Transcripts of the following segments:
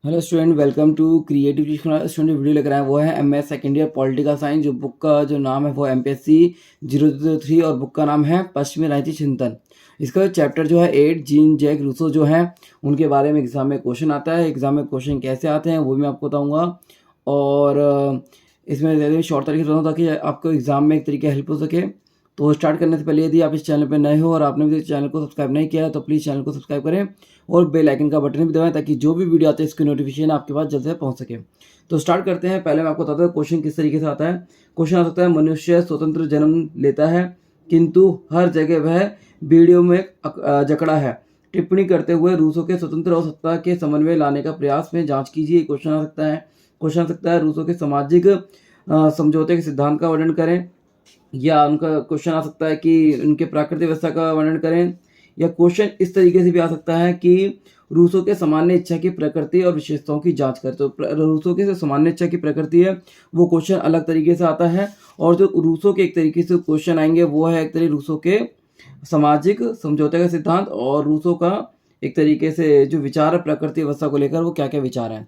Hello student, welcome to creative student. Video लेकर आए वो है MS second year political science. जो बुक का जो नाम है वो एमपीएससी 003 और बुक का नाम है पश्चिमी राजनीति चिंतन। इसका चैप्टर जो है 8 जीन जैक रूसो जो है उनके बारे में एग्जाम में क्वेश्चन आता है। एग्जाम में क्वेश्चन कैसे आते हैं वो भी मैं आपको बताऊँगा। और इसमें शॉर्ट तरीके से बताऊँ ताकि आपको एग्जाम में एक तरीके हेल्प हो सके। तो स्टार्ट करने से पहले यदि आप इस चैनल पर नए हो और आपने भी चैनल को सब्सक्राइब नहीं किया है तो प्लीज़ चैनल को सब्सक्राइब करें और बेल आइकन का बटन भी दबाएं ताकि जो भी वीडियो आते हैं इसकी नोटिफिकेशन आपके पास जल्द से पहुंच सके। तो स्टार्ट करते हैं। पहले मैं आपको बताता हूँ क्वेश्चन किस तरीके से आता है। क्वेश्चन आ सकता है, मनुष्य स्वतंत्र जन्म लेता है किंतु हर जगह वह बीड़ियों में जकड़ा है। टिप्पणी करते हुए रूसों के स्वतंत्र और सत्ता के समन्वय लाने का प्रयास में जांच कीजिए। क्वेश्चन आ सकता है। क्वेश्चन आ सकता है, रूसों के सामाजिक समझौते के सिद्धांत का वर्णन करें। या उनका क्वेश्चन आ सकता है कि उनके प्राकृतिक व्यवस्था का वर्णन करें। या क्वेश्चन इस तरीके से भी आ सकता है कि रूसों के सामान्य इच्छा की प्रकृति और विशेषताओं की जांच करें। तो रूसों के जो सामान्य इच्छा की प्रकृति है वो क्वेश्चन अलग तरीके से आता है। और जो रूसों के एक तरीके से क्वेश्चन आएंगे वो है एक तरीके रूसों के सामाजिक समझौते का सिद्धांत और रूसों का एक तरीके से जो विचार है प्रकृति व्यवस्था को लेकर वो क्या क्या विचार है।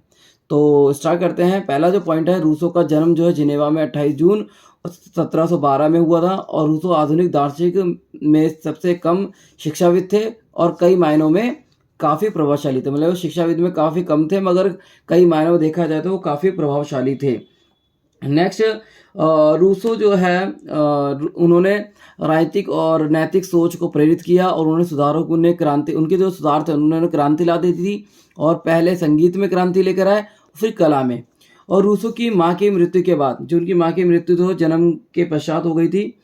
तो स्टार्ट करते हैं। पहला जो पॉइंट है, रूसों का जन्म जो है जिनेवा में 28 जून 1712 में हुआ था। और रूसो आधुनिक दार्शनिक में सबसे कम शिक्षाविद थे और कई मायनों में काफ़ी प्रभावशाली थे। मतलब शिक्षाविद में काफ़ी कम थे मगर कई मायनों में देखा जाए तो वो काफ़ी प्रभावशाली थे। नेक्स्ट, रूसो जो है उन्होंने राजनीतिक और नैतिक सोच को प्रेरित किया और उन्होंने सुधारों को उनके जो सुधार थे उन्होंने क्रांति ला दी थी। और पहले संगीत में क्रांति लेकर आए, फिर कला में। और रूसो की माँ की मृत्यु के बाद, जो उनकी माँ की मृत्यु तो जन्म के पश्चात हो गई थी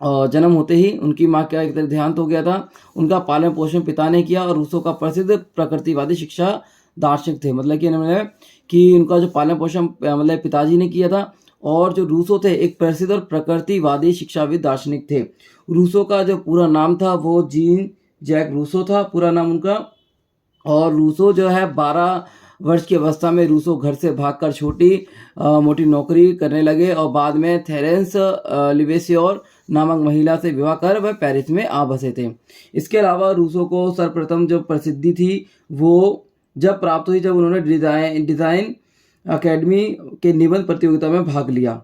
और जन्म होते ही उनकी माँ का एक तरह देहांत हो गया था। उनका पालन पोषण पिता ने किया और रूसो का प्रसिद्ध प्रकृतिवादी शिक्षा दार्शनिक थे। मतलब कि उनका जो पालन पोषण मतलब पिताजी ने किया था। और जो रूसो थे एक प्रसिद्ध और प्रकृतिवादी शिक्षाविद दार्शनिक थे। रूसो का जो पूरा नाम था वो जीन जैक रूसो था, पूरा नाम उनका। और रूसो जो है 12 वर्ष की अवस्था में रूसो घर से भागकर छोटी मोटी नौकरी करने लगे और बाद में थेरेंस लिवेसियोर नामक महिला से विवाह कर वह पेरिस में आ बसे थे। इसके अलावा रूसो को सर्वप्रथम जो प्रसिद्धि थी वो जब प्राप्त हुई जब उन्होंने डिज़ाइन अकेडमी के निबंध प्रतियोगिता में भाग लिया।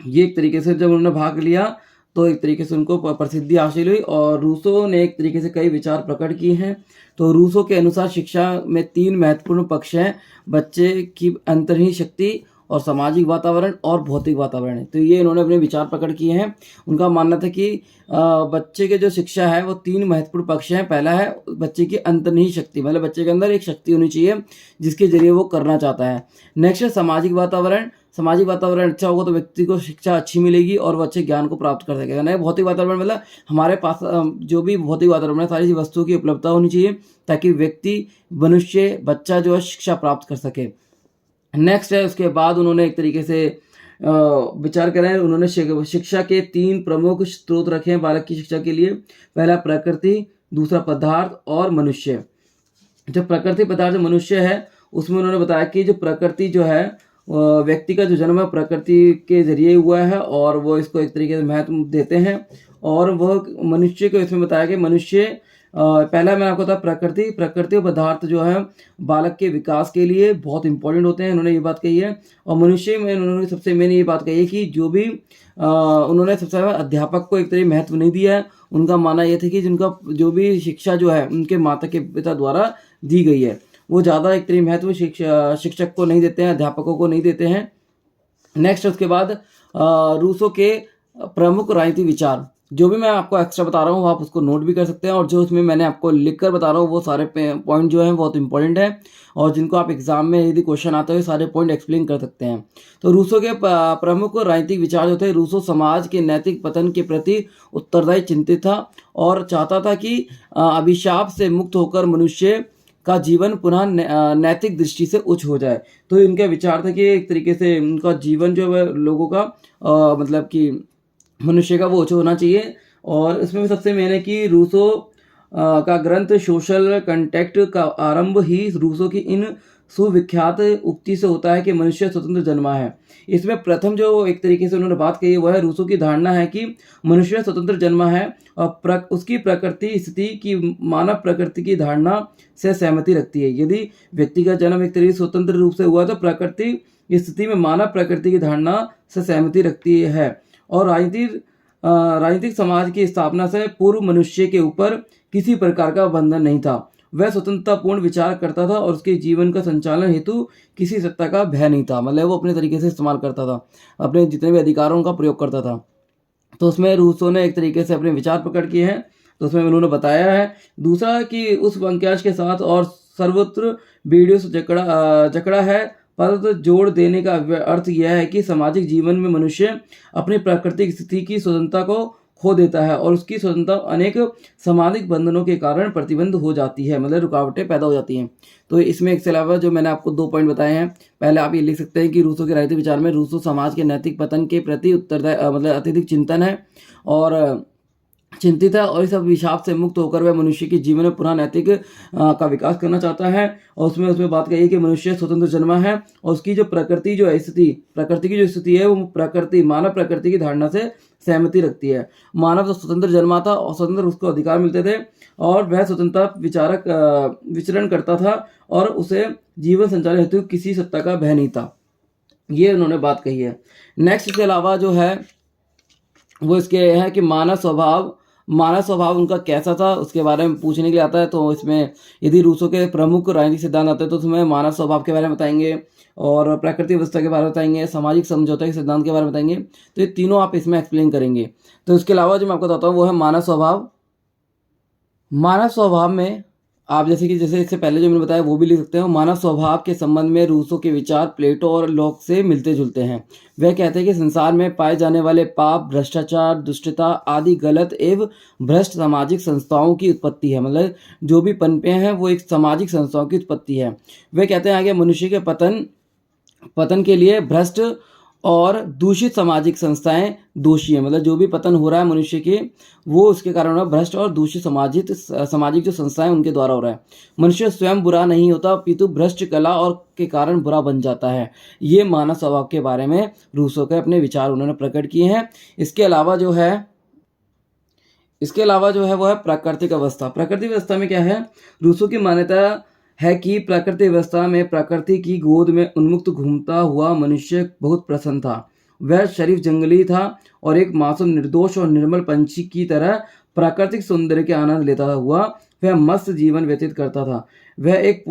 ये एक तरीके से जब उन्होंने भाग लिया तो एक तरीके से उनको प्रसिद्धि हासिल हुई। और रूसो ने एक तरीके से कई विचार प्रकट किए हैं। तो रूसो के अनुसार शिक्षा में 3 महत्वपूर्ण पक्ष हैं, बच्चे की अंतर्निहित शक्ति और सामाजिक वातावरण और भौतिक वातावरण है। तो ये इन्होंने अपने विचार प्रकट किए हैं। उनका मानना था कि बच्चे के जो शिक्षा है वो 3 महत्वपूर्ण पक्ष हैं। पहला है बच्चे की अंतर्निहित शक्ति, मतलब बच्चे के अंदर एक शक्ति होनी चाहिए जिसके जरिए वो करना चाहता है। नेक्स्ट है सामाजिक वातावरण। सामाजिक वातावरण अच्छा होगा तो व्यक्ति को शिक्षा अच्छी मिलेगी और वो अच्छे ज्ञान को प्राप्त कर सकेगा। नहीं, भौतिक वातावरण मतलब हमारे पास जो भी भौतिक वातावरण है सारी वस्तुओं की उपलब्धता होनी चाहिए ताकि व्यक्ति मनुष्य बच्चा जो है शिक्षा प्राप्त कर सके। नेक्स्ट है, उसके बाद उन्होंने एक तरीके से विचार करें। उन्होंने शिक्षा के 3 प्रमुख स्रोत रखे हैं बालक की शिक्षा के लिए। पहला प्रकृति, दूसरा पदार्थ और मनुष्य। जो प्रकृति पदार्थ मनुष्य है उसमें उन्होंने बताया कि जो प्रकृति जो है व्यक्ति का जो जन्म है प्रकृति के जरिए हुआ है और वो इसको एक तरीके से महत्व देते हैं। और वह मनुष्य को इसमें बताया कि मनुष्य पहला मैंने आपको बताया प्रकृति और पदार्थ जो है बालक के विकास के लिए बहुत इंपॉर्टेंट होते हैं, उन्होंने ये बात कही है। और मनुष्य में उन्होंने सबसे मेन ये बात कही है कि जो भी उन्होंने सबसे पहले अध्यापक को एक तरह महत्व नहीं दिया है। उनका मानना यह था कि जिनका जो भी शिक्षा जो है उनके माता के पिता द्वारा दी गई है वो ज़्यादा एक तरीके महत्व शिक्षक को नहीं देते हैं, अध्यापकों को नहीं देते हैं। नेक्स्ट उसके बाद रूसो के प्रमुख राजनीतिक विचार, जो भी मैं आपको एक्स्ट्रा बता रहा हूँ आप उसको नोट भी कर सकते हैं और जो उसमें मैंने आपको लिख कर बता रहा हूँ वो सारे पॉइंट जो हैं बहुत इंपॉर्टेंट है और जिनको आप एग्जाम में यदि क्वेश्चन आते हुए सारे पॉइंट एक्सप्लेन कर सकते हैं। तो रूसो के प्रमुख राजनीतिक विचार जो थे, रूसो समाज के नैतिक पतन के प्रति उत्तरदायी चिंतित था और चाहता था कि अभिशाप से मुक्त होकर मनुष्य का जीवन पुनः नैतिक दृष्टि से उच्च हो जाए। तो इनका विचार था कि एक तरीके से उनका जीवन जो है लोगों का मतलब कि मनुष्य का वो उच्च होना चाहिए। और इसमें सबसे मेन है कि रूसो का ग्रंथ सोशल कंटेक्ट का आरंभ ही रूसो की इन सुविख्यात उक्ति से होता है कि मनुष्य स्वतंत्र जन्मा है। इसमें प्रथम जो एक तरीके से उन्होंने बात कही है, वह है रूसो की धारणा है कि मनुष्य स्वतंत्र जन्मा है और उसकी प्रकृति स्थिति की मानव प्रकृति की धारणा से सहमति रखती है। यदि व्यक्ति का जन्म एक तरीके से स्वतंत्र रूप से हुआ तो प्रकृति स्थिति में मानव प्रकृति की धारणा से सहमति रखती है। और राजनीतिक समाज की स्थापना से पूर्व मनुष्य के ऊपर किसी प्रकार का बंधन नहीं था। वह स्वतंत्रतापूर्ण विचार करता था और उसके जीवन का संचालन हेतु किसी सत्ता का भय नहीं था। मतलब वो अपने तरीके से इस्तेमाल करता था, अपने जितने भी अधिकारों का प्रयोग करता था। तो उसमें रूसो ने एक तरीके से अपने विचार प्रकट किए हैं, तो उसमें उन्होंने बताया है। दूसरा कि उस वाक्यांश के साथ और सर्वत्र वीडियो से जकड़ा है, पर जोड़ देने का अर्थ यह है कि सामाजिक जीवन में मनुष्य अपनी प्राकृतिक स्थिति की स्वतंत्रता को खो देता है और उसकी स्वतंत्रता अनेक सामाजिक बंधनों के कारण प्रतिबंध हो जाती है, मतलब रुकावटें पैदा हो जाती हैं। तो इसमें इसके अलावा जो मैंने आपको 2 पॉइंट बताए हैं, पहले आप ये लिख सकते हैं कि रूसो के राजनीतिक विचार में रूसो समाज के नैतिक पतन के प्रति उत्तरदायी मतलब अत्यधिक चिंतन है और चिंतित है और इस अभिशाप से मुक्त होकर वह मनुष्य के जीवन में पुनः नैतिक का विकास करना चाहता है। और उसमें बात कही कि मनुष्य स्वतंत्र जन्मा है और उसकी जो प्रकृति जो स्थिति प्रकृति की जो स्थिति है वो मानव प्रकृति की धारणा से सहमति रखती है। मानव तो स्वतंत्र जन्मा था और स्वतंत्र उसको अधिकार मिलते थे और वह स्वतंत्रता विचरण करता था और उसे जीवन संचालन हेतु किसी सत्ता का भय नहीं था। ये उन्होंने बात कही है। नेक्स्ट इसके अलावा जो है वो इसके है कि मानव स्वभाव उनका कैसा था उसके बारे में पूछने के लिए आता है। तो इसमें यदि रूसो के प्रमुख राजनीतिक सिद्धांत आते हैं तो उसमें मानव स्वभाव के बारे में बताएंगे और प्राकृतिक व्यवस्था के बारे में बताएंगे, सामाजिक समझौते के सिद्धांत के बारे में बताएंगे। तो ये तीनों आप इसमें एक्सप्लेन करेंगे। तो इसके अलावा जो मैं आपको बताता हूँ वो है मानव स्वभाव में आप जैसे इससे पहले जो मैंने बताया वो भी लिख सकते हैं। मानव स्वभाव के संबंध में रूसो के विचार प्लेटो और लॉक से मिलते जुलते हैं। वह कहते हैं कि संसार में पाए जाने वाले पाप, भ्रष्टाचार, दुष्टता आदि गलत एवं भ्रष्ट सामाजिक संस्थाओं की उत्पत्ति है। मतलब जो भी पनपे हैं वो एक सामाजिक संस्थाओं की उत्पत्ति है। वे कहते हैं आगे मनुष्य के पतन के लिए भ्रष्ट और दूषित सामाजिक संस्थाएं दोषी है। मतलब जो भी पतन हो रहा है मनुष्य के वो उसके कारण भ्रष्ट और दूषित सामाजिक जो संस्थाएं उनके द्वारा हो रहा है। मनुष्य स्वयं बुरा नहीं होता पितु भ्रष्ट कला और के कारण बुरा बन जाता है। ये मानव स्वभाव के बारे में रूसो के अपने विचार उन्होंने प्रकट किए हैं। इसके अलावा जो है वो है प्राकृतिक अवस्था। प्राकृतिक अवस्था में क्या है, रूसो की मान्यता है कि प्राकृतिक व्यवस्था में प्रकृति की गोद में उन्मुक्त घूमता हुआ मनुष्य बहुत प्रसन्न था। वह शरीफ जंगली था और एक मासूम निर्दोष और निर्मल पंछी की तरह प्राकृतिक सौंदर्य के आनंद लेता हुआ वह मस्त जीवन व्यतीत करता था। वह एक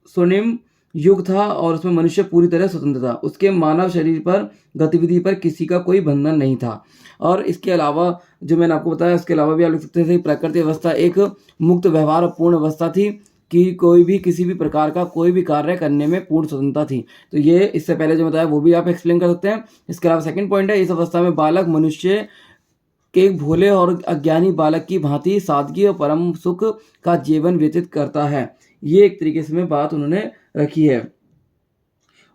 स्वर्णिम युग था और उसमें मनुष्य पूरी तरह स्वतंत्र था। उसके मानव शरीर पर गतिविधि पर किसी का कोई बंधन नहीं था। और इसके अलावा जो मैंने आपको बताया उसके अलावा भी आप लिख सकते थे प्राकृतिक अवस्था एक मुक्त व्यवहार और पूर्ण अवस्था थी कि कोई भी किसी भी प्रकार का कोई भी कार्य करने में पूर्ण स्वतंत्रता थी। तो ये इससे पहले जो बताया वो भी आप एक्सप्लेन कर सकते हैं। इसके अलावा सेकंड पॉइंट है, इस अवस्था में बालक मनुष्य के भोले और अज्ञानी बालक की भांति सादगी और परम सुख का जीवन व्यतीत करता है। ये एक तरीके से बात उन्होंने रखी है।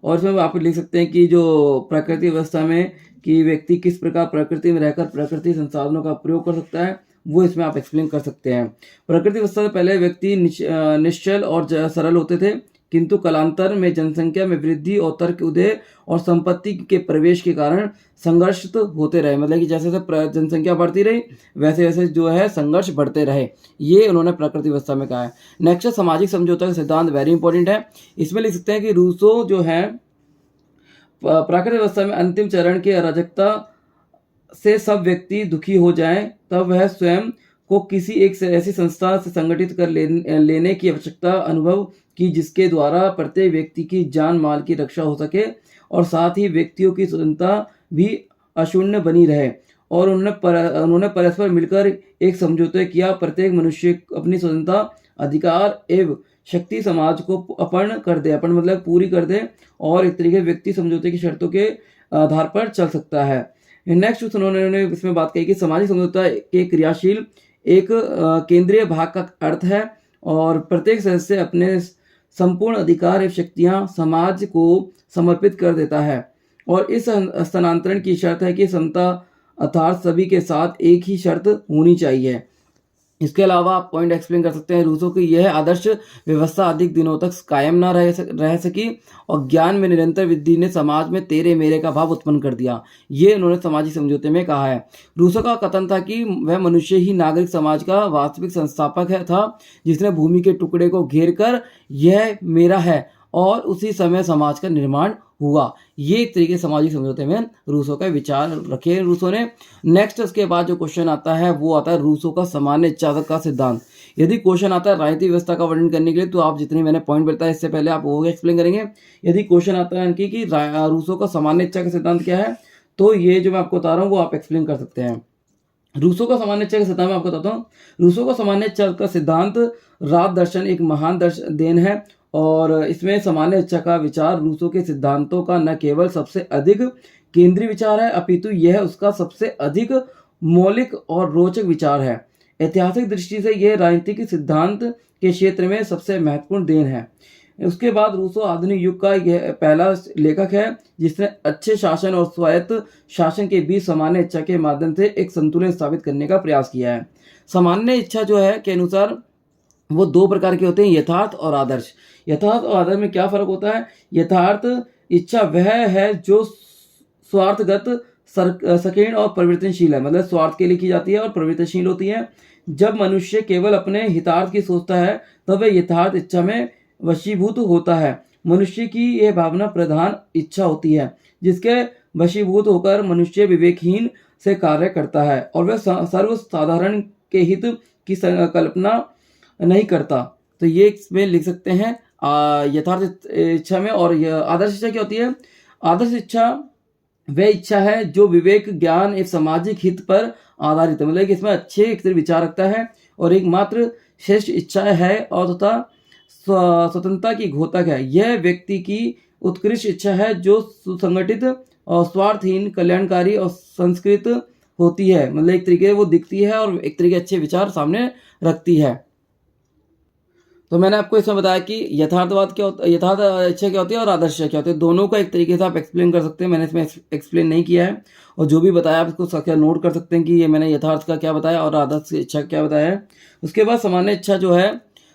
और इसमें आप लिख सकते हैं कि जो प्रकृति अवस्था में कि व्यक्ति किस प्रकार प्रकृति में रहकर प्रकृति संसाधनों का प्रयोग कर सकता है वो इसमें आप एक्सप्लेन कर सकते हैं। प्रकृति अवस्था से पहले व्यक्ति निश्चल और सरल होते थे, किंतु कालांतर में जनसंख्या में वृद्धि और तर्क उदय और संपत्ति के प्रवेश के कारण संघर्ष होते रहे। मतलब कि जैसे जैसे जनसंख्या बढ़ती रही वैसे वैसे जो है संघर्ष बढ़ते रहे। ये उन्होंने प्रकृति अवस्था में कहा है। नेक्स्ट सामाजिक समझौता का सिद्धांत वेरी इंपॉर्टेंट है। इसमें लिख सकते हैं कि रूसो जो है प्राकृतिक अवस्था में अंतिम चरण की अराजकता से सब व्यक्ति दुखी हो जाएं तब वह स्वयं को किसी एक ऐसी संस्था से संगठित कर लेने की आवश्यकता अनुभव की जिसके द्वारा प्रत्येक व्यक्ति की जान माल की रक्षा हो सके और साथ ही व्यक्तियों की स्वतंत्रता भी अशून्य बनी रहे। और उन्होंने परस्पर मिलकर एक समझौता किया, प्रत्येक मनुष्य अपनी स्वतंत्रता, अधिकार एवं शक्ति समाज को अपर्ण कर दे, अपन मतलब पूरी कर दे और एक तरीके व्यक्ति समझौते की शर्तों के आधार पर चल सकता है। नेक्स्ट उन्होंने इसमें बात कही कि सामाजिक समझौता के क्रियाशील एक केंद्रीय भाग का अर्थ है और प्रत्येक सदस्य अपने संपूर्ण अधिकार एवं शक्तियां समाज को समर्पित कर देता है और इस स्थानांतरण की शर्त है कि समता अर्थात सभी के साथ एक ही शर्त होनी चाहिए। इसके अलावा आप पॉइंट एक्सप्लेन कर सकते हैं रूसो की यह आदर्श व्यवस्था अधिक दिनों तक कायम ना रह सकी और ज्ञान में निरंतर वृद्धि ने समाज में तेरे मेरे का भाव उत्पन्न कर दिया। ये उन्होंने सामाजिक समझौते में कहा है। रूसो का कथन था कि वह मनुष्य ही नागरिक समाज का वास्तविक संस्थापक था, जिसने भूमि के टुकड़े को घेर कर यह मेरा है और उसी समय समाज का निर्माण हुआ। ये एक तरीके सामाजिक समझौते में रूसो का विचार रखे रूसो ने। नेक्स्ट उसके बाद जो क्वेश्चन आता है वो आता है रूसो का सामान्य इच्छा का सिद्धांत। यदि क्वेश्चन आता है राजनीतिक व्यवस्था का वर्णन करने के लिए तो आप जितनी मैंने पॉइंट बताया इससे पहले आप वो एक्सप्लेन करेंगे। यदि क्वेश्चन आता है कि रूसो का सामान्य इच्छा का सिद्धांत क्या है, तो ये जो मैं आपको बता रहा हूँ वो आप एक्सप्लेन कर सकते हैं। रूसो का सामान्य इच्छा का सिद्धांत मैं आपको बताता हूँ। रूसो का सामान्य इच्छा का सिद्धांत राज दर्शन एक महान देन है और इसमें सामान्य इच्छा का विचार रूसो के सिद्धांतों का न केवल सबसे अधिक केंद्रीय विचार है अपितु यह उसका सबसे अधिक मौलिक और रोचक विचार है। ऐतिहासिक दृष्टि से यह राजनीतिक सिद्धांत के क्षेत्र में सबसे महत्वपूर्ण देन है। उसके बाद रूसो आधुनिक युग का यह पहला लेखक है जिसने अच्छे शासन और स्वायत्त शासन के बीच सामान्य इच्छा के माध्यम से एक संतुलन स्थापित करने का प्रयास किया है। सामान्य इच्छा जो है के अनुसार वो दो प्रकार के होते हैं, यथार्थ और आदर्श। यथार्थ और आदर्श में क्या फर्क होता है? यथार्थ इच्छा वह है जो स्वार्थगत संकीर्ण और परिवर्तनशील है, मतलब स्वार्थ के लिए की जाती है और परिवर्तनशील होती है। जब मनुष्य केवल अपने हितार्थ की सोचता है तब वह यथार्थ इच्छा में वशीभूत होता है। मनुष्य की यह भावना प्रधान इच्छा होती है जिसके वशीभूत होकर मनुष्य विवेकहीन से कार्य करता है और वह सर्वसाधारण के हित की कल्पना नहीं करता। तो ये इसमें लिख सकते हैं यथार्थ इच्छा में। और आदर्श इच्छा क्या होती है? आदर्श इच्छा वह इच्छा है जो विवेक ज्ञान एक सामाजिक हित पर आधारित है, मतलब कि इसमें अच्छे एक विचार रखता है और एक मात्र श्रेष्ठ इच्छा है और तथा स्वतंत्रता की घोतक है। यह व्यक्ति की उत्कृष्ट इच्छा है जो सुसंगठित और स्वार्थहीन कल्याणकारी और संस्कृत होती है, मतलब एक तरीके वो दिखती है और एक तरीके अच्छे विचार सामने रखती है। तो मैंने आपको इसमें बताया कि यथार्थवाद क्या होता है, यथार्थ इच्छा क्या होती है और आदर्श इच्छा क्या होती है। दोनों का एक तरीके से आप एक्सप्लेन कर सकते हैं, मैंने इसमें एक्सप्लेन नहीं किया है और जो भी बताया आप इसको क्या नोट कर सकते हैं कि ये मैंने यथार्थ का क्या बताया और आदर्श इच्छा क्या बताया है। उसके बाद सामान्य इच्छा जो है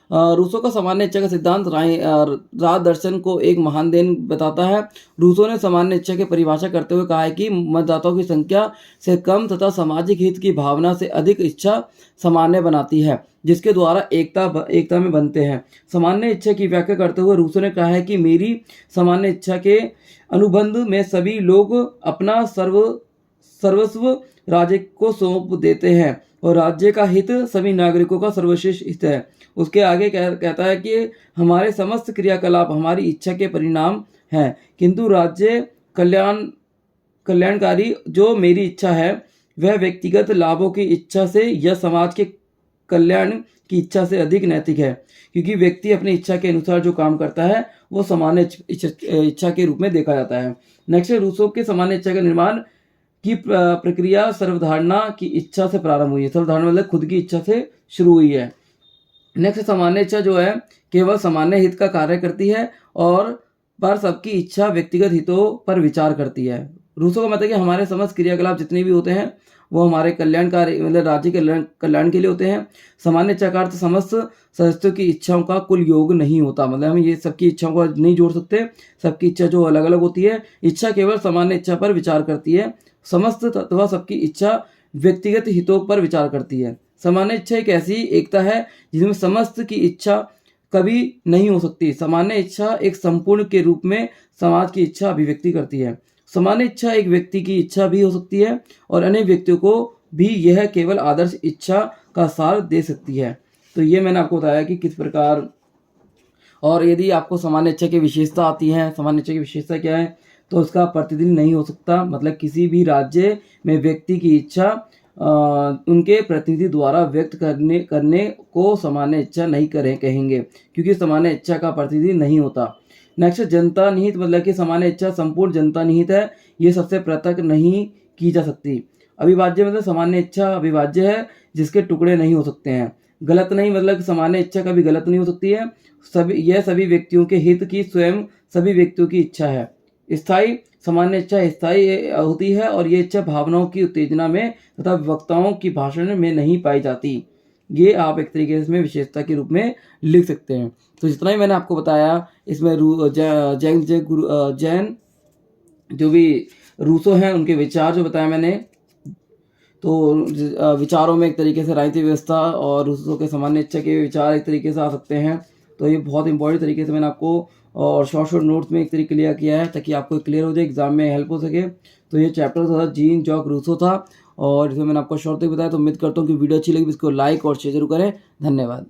रूसो का सामान्य इच्छा का सिद्धांत राज दर्शन को एक महान देन बताता है। रूसो ने सामान्य इच्छा की परिभाषा करते हुए कहा है कि मतदाताओं की संख्या से कम तथा सामाजिक हित की भावना से अधिक इच्छा सामान्य बनाती है जिसके द्वारा एकता में बनते हैं। सामान्य इच्छा की व्याख्या करते हुए रूसो ने कहा है कि मेरी सामान्य इच्छा के अनुबंध में सभी लोग अपना सर्वस्व राज्य को सौंप देते हैं और राज्य का हित सभी नागरिकों का सर्वश्रेष्ठ हित है। उसके आगे कहता है कि हमारे समस्त क्रियाकलाप हमारी इच्छा के परिणाम हैं, किंतु राज्य कल्याणकारी जो मेरी इच्छा है वह व्यक्तिगत लाभों की इच्छा से या समाज के कल्याण की इच्छा से अधिक नैतिक है, क्योंकि व्यक्ति अपनी इच्छा के अनुसार जो काम करता है वो सामान्य इच्छा के रूप में देखा जाता है। नेक्स्ट, रूसो के सामान्य इच्छा का निर्माण की प्रक्रिया सर्वधारणा की इच्छा से प्रारंभ हुई है। सर्वधारणा मतलब खुद की इच्छा से शुरू हुई है। नेक्स्ट, सामान्य इच्छा जो है केवल सामान्य हित का कार्य करती है और पर सबकी इच्छा व्यक्तिगत हितों पर विचार करती है। रूसो का मतलब कि हमारे समस्त क्रियाकलाप जितने भी होते हैं वो हमारे कल्याणकारी मतलब राज्य के कल्याण के लिए होते हैं। सामान्य इच्छा का अर्थ समस्त सदस्यों की इच्छाओं का कुल योग नहीं होता, मतलब हम ये सबकी इच्छाओं को नहीं जोड़ सकते, सबकी इच्छा जो अलग अलग होती है। इच्छा केवल सामान्य इच्छा पर विचार करती है, समस्त अथवा सबकी इच्छा व्यक्तिगत हितों पर विचार करती है। सामान्य इच्छा एक ऐसी एकता है जिसमें समस्त की इच्छा कभी नहीं हो सकती। सामान्य इच्छा एक संपूर्ण के रूप में समाज की इच्छा अभिव्यक्ति करती है। सामान्य इच्छा एक व्यक्ति की इच्छा भी हो सकती है और अन्य व्यक्तियों को भी यह केवल आदर्श इच्छा का सार दे सकती है। तो ये मैंने आपको बताया कि किस प्रकार। और यदि आपको सामान्य इच्छा की विशेषता आती है, सामान्य इच्छा की विशेषता क्या है, तो उसका प्रतिदिन नहीं हो सकता, मतलब किसी भी राज्य में व्यक्ति की इच्छा उनके प्रतिनिधि द्वारा व्यक्त करने को सामान्य इच्छा नहीं कहेंगे, क्योंकि सामान्य इच्छा का प्रतिनिधि नहीं होता। नेक्स्ट, जनता निहित मतलब कि सामान्य इच्छा संपूर्ण जनता निहित है, ये सबसे पृथक नहीं की जा सकती। अविभाज्य मतलब सामान्य इच्छा अविभाज्य है जिसके टुकड़े नहीं हो सकते हैं। गलत नहीं मतलब सामान्य इच्छा कभी गलत नहीं हो सकती है, सभी व्यक्तियों के हित की स्वयं सभी व्यक्तियों की इच्छा है। स्थायी सामान्य इच्छा स्थायी होती है और ये इच्छा भावनाओं की उत्तेजना में तथा वक्ताओं की भाषण में नहीं पाई जाती। ये आप एक तरीके से इसमें विशेषता के रूप में लिख सकते हैं। तो जितना ही मैंने आपको बताया इसमें जैन जो भी रूसो हैं उनके विचार जो बताए मैंने, तो विचारों में एक तरीके से राजनीतिक व्यवस्था और रूसो के सामान्य इच्छा के विचार एक तरीके से आ सकते हैं। तो ये बहुत इंपॉर्टेंट तरीके से मैंने आपको और शॉर्ट शॉर्ट नोट्स में एक तरीके क्लियर किया है ताकि आपको क्लियर हो जाए, एग्जाम में हेल्प हो सके। तो ये चैप्टर था जीन जॉक रूसो था और इसमें मैंने आपको शॉर्ट तक बताया। तो उम्मीद करता हूँ कि वीडियो अच्छी लगी, इसको लाइक और शेयर जरूर करें। धन्यवाद।